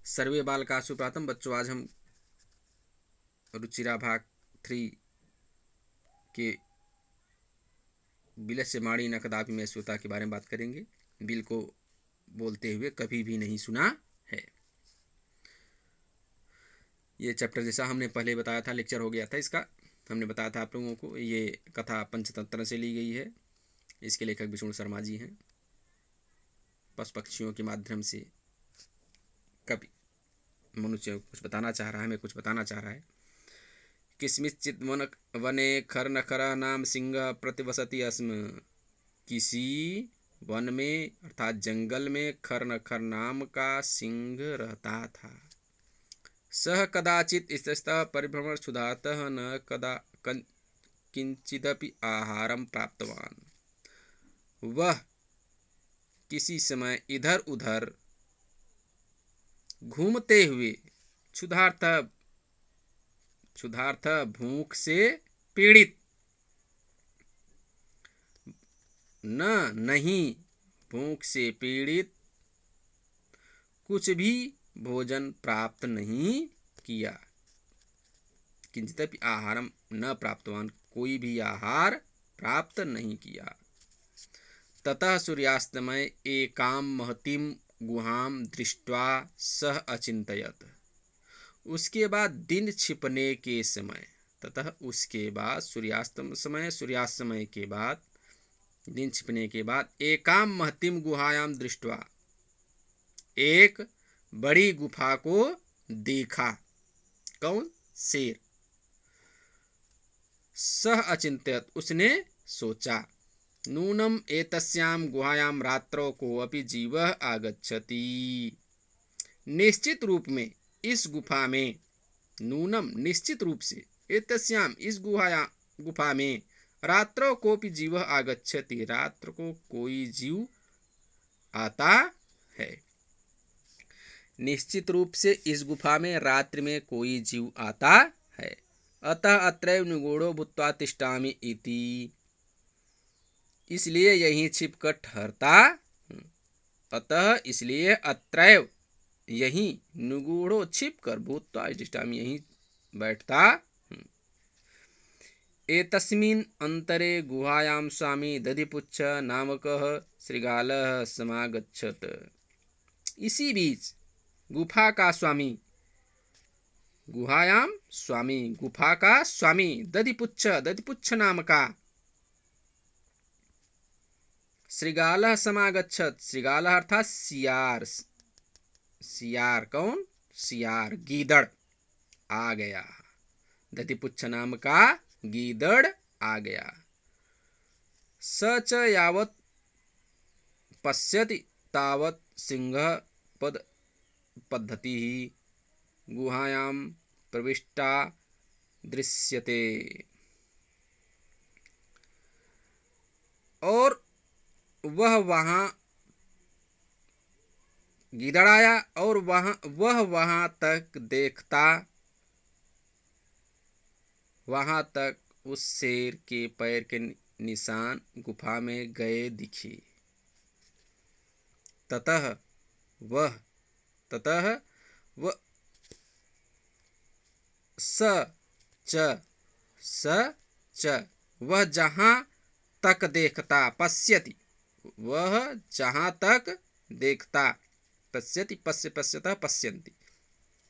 सर्वे बालका सुप्रभातम। बच्चों, आज हम रुचिरा भाग 3 के बिल से माड़ी न कदापि में श्रोता के बारे में बात करेंगे। बिल को बोलते हुए कभी भी नहीं सुना है। ये चैप्टर जैसा हमने पहले बताया था, लेक्चर हो गया था इसका। हमने बताया था आप लोगों को, ये कथा पंचतंत्र से ली गई है। इसके लेखक विष्णु शर्मा जी हैं। पशु पक्षियों के माध्यम से कभी मनुष्य कुछ बताना चाह रहा है, हमें कुछ बताना चाह रहा है। किस्मिच्चित् वने खरनखरः नाम सिंह प्रतिवसति अस्म। किसी वन में अर्थात जंगल में खरनखर नाम का सिंह रहता था। सह कदाचित् इतस्ततः परिभ्रमण क्षुधार्तः न कदा किंचिदपि आहारं प्राप्तवान। वह किसी समय इधर उधर घूमते हुए क्षुधार्थ भूख से पीड़ित नहीं भूख से पीड़ित कुछ भी भोजन प्राप्त नहीं किया। किंचिदपि आहारम न प्राप्तवान, कोई भी आहार प्राप्त नहीं किया। ततः सूर्यास्तमय एकां महतीं गुहां दृष्ट्वा सह अचिंतयत। उसके बाद दिन छिपने के समय, ततः उसके बाद सूर्यास्तमय के बाद दिन छिपने के बाद एकां महतीं गुहायां दृष्ट्वा, एक बड़ी गुफा को देखा। कौन? शेर। सह अचिंत्यत, उसने सोचा। नूनम एतस्यां गुहायां रात्रौ कोऽपि जीवः आगच्छति। निश्चित रूप में इस गुफा में, नूनम निश्चित रूप से, एतस्यां इस गुफा में, रात्रौ कोऽपि जीवः आगच्छति, रात्र को कोई जीव आता है। निश्चित रूप से इस गुफा में रात्रि में कोई जीव आता है। अतः अत्रैव निगूढ़ो भूत्वा तिष्ठामि इति, इसलिए यहीं छिपकर ठहरता। अतः इसलिए अत्रैव यहीं, निगूढ़ो छिपकर, भूत्वा तिष्ठामि यहीं बैठता। एतस्मिन् अंतरे गुहायां स्वामी दधिपुच्छ नामकः शृगालः समागच्छत्। इसी बीच गुफा का स्वामी, गुहायाम स्वामी, गुफा का स्वामी दधिपुच्छ नाम का शृगालः समागच्छत्। शृगालः अर्थात सियार। सियार कौन? सियार, गीदड़ आ गया। दधिपुच्छ नाम का गीदड़ आ गया। स च यावत् पश्यति तावत् सिंह पद्धति गुहायां प्रविष्टा दृश्यते। और वह वहां, गीदड़ आया और वह वहां तक देखता, वहां तक उस शेर के पैर के निशान गुफा में गए दिखे। ततः वह स च वह जहां तक देखता, पश्यति, वह जहां तक देखता, पश्यति पश्यतः पश्यन्ति,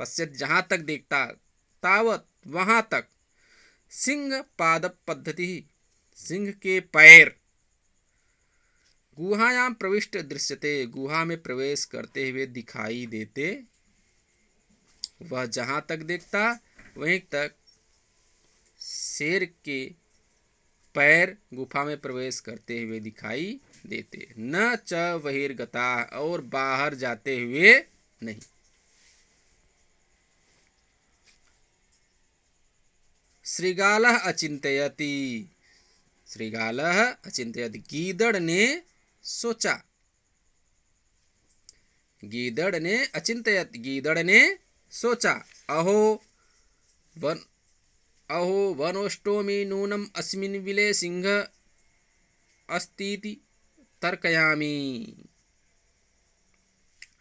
पश्यति जहां तक देखता, तावत वहां तक, सिंह पाद पद्धति, सिंह के पैर, गुहायां प्रविष्ट दृश्यते, गुहा में प्रवेश करते हुए दिखाई देते। वह जहां तक देखता वहीं तक शेर के पैर गुफा में प्रवेश करते हुए दिखाई देते। न च बहिर्गता, और बाहर जाते हुए नहीं। शृगालः अचिंतयति, शृगालः अचिंतयति, गीदड़ ने सोचा। गीदड़ ने अचिंतयत, गीदड़ ने सोचा। अहो वनोष्टोमि नूनम अस्मिन् विले सिंह अस्तीति तर्कयामि।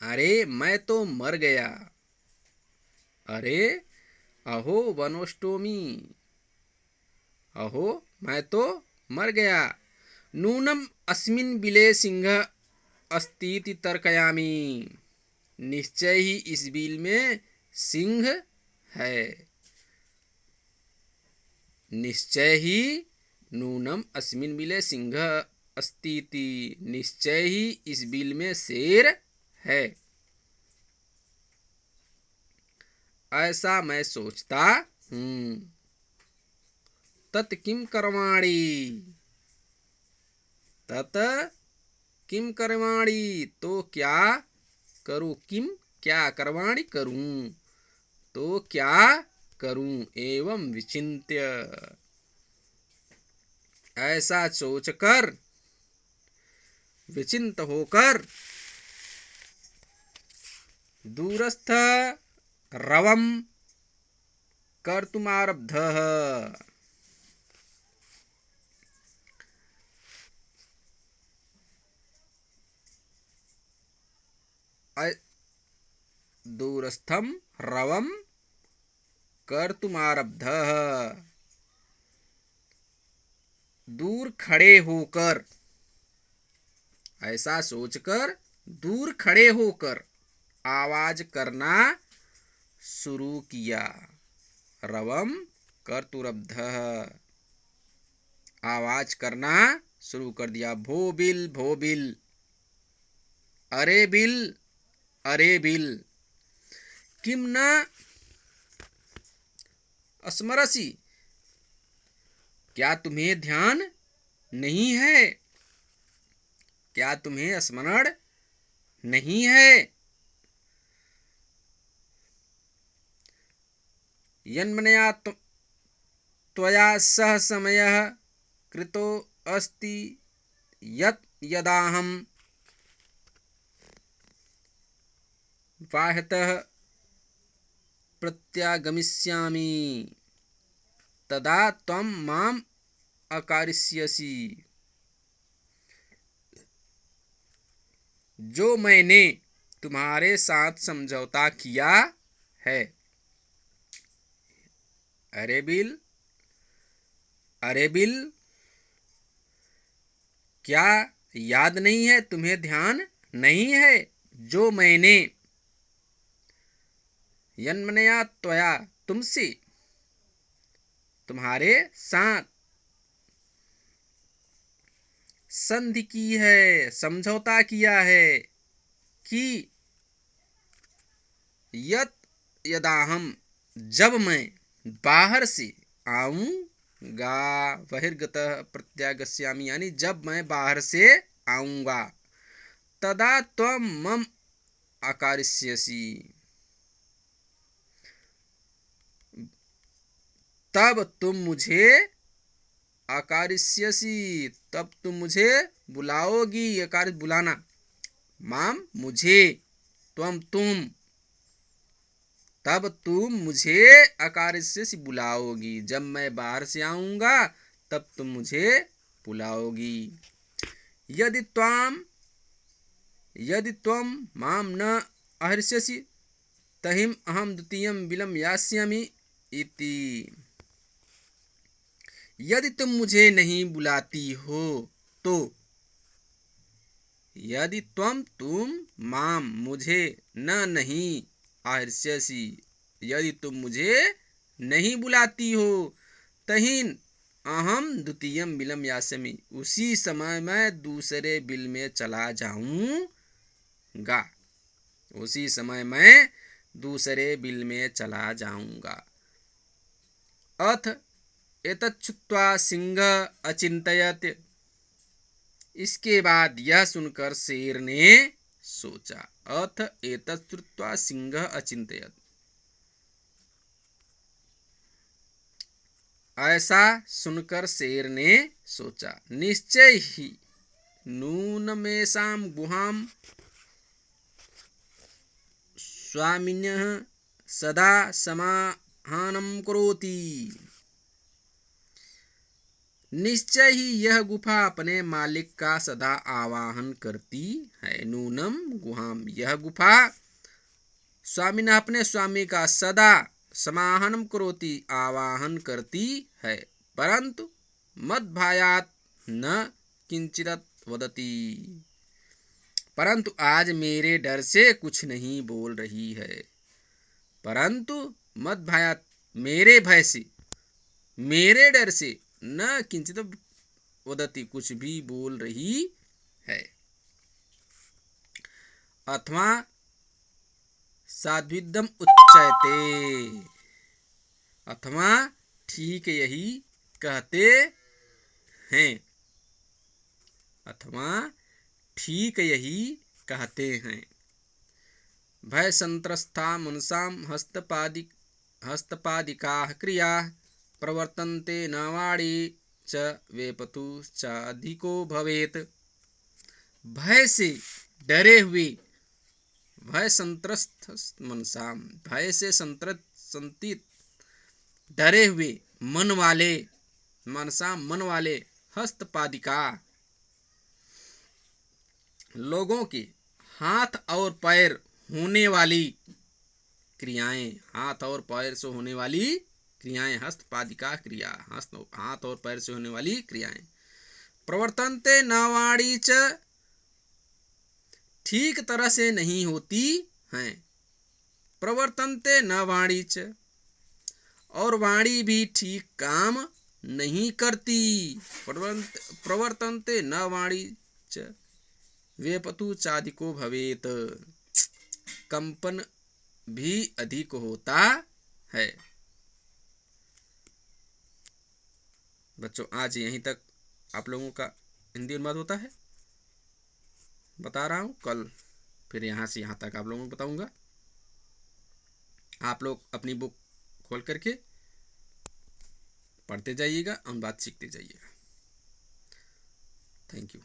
अरे मैं तो मर गया, अरे अहो वनोष्टोमी, अहो मैं तो मर गया। नूनम अस्मिन् बिले सिंह अस्तीति तर्कयामि, निश्चय ही इस बिल में सिंह है। निश्चय ही, नूनम अस्मिन् बिले सिंह अस्तीति, निश्चय ही इस बिल में शेर है। ऐसा मैं सोचता हूँ। तत् किम कर्माणि, तत् किम कर्माणि, तो क्या करूँ, किम क्या, कर्माणि करूँ, तो क्या करूँ। एवं विचिन्त्य, ऐसा सोचकर, विचिंत होकर, दूरस्थ रवम कर्तुमारब्धः, दूरस्थम रवम कर्तुमारब्धः, दूर खड़े होकर, ऐसा सोचकर दूर खड़े होकर आवाज करना शुरू किया। रवम कर्तुरब्धः, आवाज करना शुरू कर दिया। भो बिल, भो बिल, अरे बिल, अरे बिल, किम न स्मरसि, क्या तुम्हें ध्यान नहीं है, क्या तुम्हें स्मरण नहीं है। यन्मनया त्वया सह समयः कृतो अस्ति यत् यदाहं बाह्यतः प्रत्यागमिष्यामि तदा त्वं माम् अकारिष्यसि। जो मैंने तुम्हारे साथ समझौता किया है। अरे बिल, अरे बिल, क्या याद नहीं है, तुम्हें ध्यान नहीं है, जो मैंने, यन्मनया त्वया, तुमसे, तुम्हारे साथ, संधि की है, समझौता किया है कि यत यदाहम, जब मैं बाहर से आऊंगा, बहिर्गतः प्रत्यागस्यामि, यानी जब मैं बाहर से आऊंगा, तदा त्वं मम अकारिष्यसि, तब तुम मुझे अकारिष्यसि, तब तुम मुझे बुलाओगी, अकारित बुलाना, माम मुझे, त्वम तुम, तब तुम मुझे अकारिष्यसि बुलाओगी, जब मैं बाहर से आऊंगा तब तुम मुझे बुलाओगी। यदि त्वम माम न अहर्ष्यसि तहिम अहम द्वितीयं बिलं यास्यामि इति। यदि तुम मुझे नहीं बुलाती हो तो, यदि तुम माम मुझे, न नहीं, आहर्ष्यसि, यदि तुम मुझे नहीं बुलाती हो, तहिन अहम द्वितीयं बिलं यास्यामि, उसी समय मैं दूसरे बिल में चला जाऊंगा, उसी समय मैं दूसरे बिल में चला जाऊंगा। अथ एतच्छ्रुत्वा सिंहः अचिन्तयत्, इसके बाद यह सुनकर शेर ने सोचा। अथ एतच्छ्रुत्वा सिंहः अचिन्तयत्, ऐसा सुनकर शेर ने सोचा, निश्चय ही नूनमेषां गुहां स्वामिनः सदा समाहनं करोति, निश्चय ही यह गुफा अपने मालिक का सदा आवाहन करती है। नूनम गुहाम, यह गुफा स्वामिनः अपने स्वामी का सदा समाहनम करोति आवाहन करती है, परंतु मद्भायात् न किंचित वदती। परंतु आज मेरे डर से कुछ नहीं बोल रही है, परंतु मद्भायात् मेरे भय से, मेरे डर से, न किंचित वदती कुछ भी बोल रही है। अथवा साध्विदम उच्चयते, अथवा ठीक यही कहते हैं, अथवा ठीक यही कहते हैं। भय संत्रस्ता मनसाम हस्तपादिकाः क्रियाः प्रवर्तन्ते न वाणी च वेपतु चाधिको भवेत्। भय से डरे हुए, भय संत्रस्त मनसाम, भय से संतित डरे हुए मन वाले, मनसाम मन वाले, हस्तपादिका लोगों के हाथ और पैर होने वाली क्रियाएं, हाथ और पैर से होने वाली क्रियाएं, हस्तपादिका क्रिया, हाथ और पैर से होने वाली क्रियाएं। प्रवर्तन्ते न वाणी च, ठीक तरह से नहीं होती हैं। प्रवर्तन्ते न वाणी च, और वाणी भी ठीक काम नहीं करती। प्रवर्तन्ते न वाणी च वेपतु चादिको भवेत, कंपन भी अधिक होता है। बच्चों आज यहीं तक आप लोगों का हिंदी अनुवाद होता है, बता रहा हूँ। कल फिर यहाँ से यहाँ तक आप लोगों को बताऊंगा। आप लोग अपनी बुक खोल करके पढ़ते जाइएगा, अनुवाद सीखते जाइएगा। Thank you.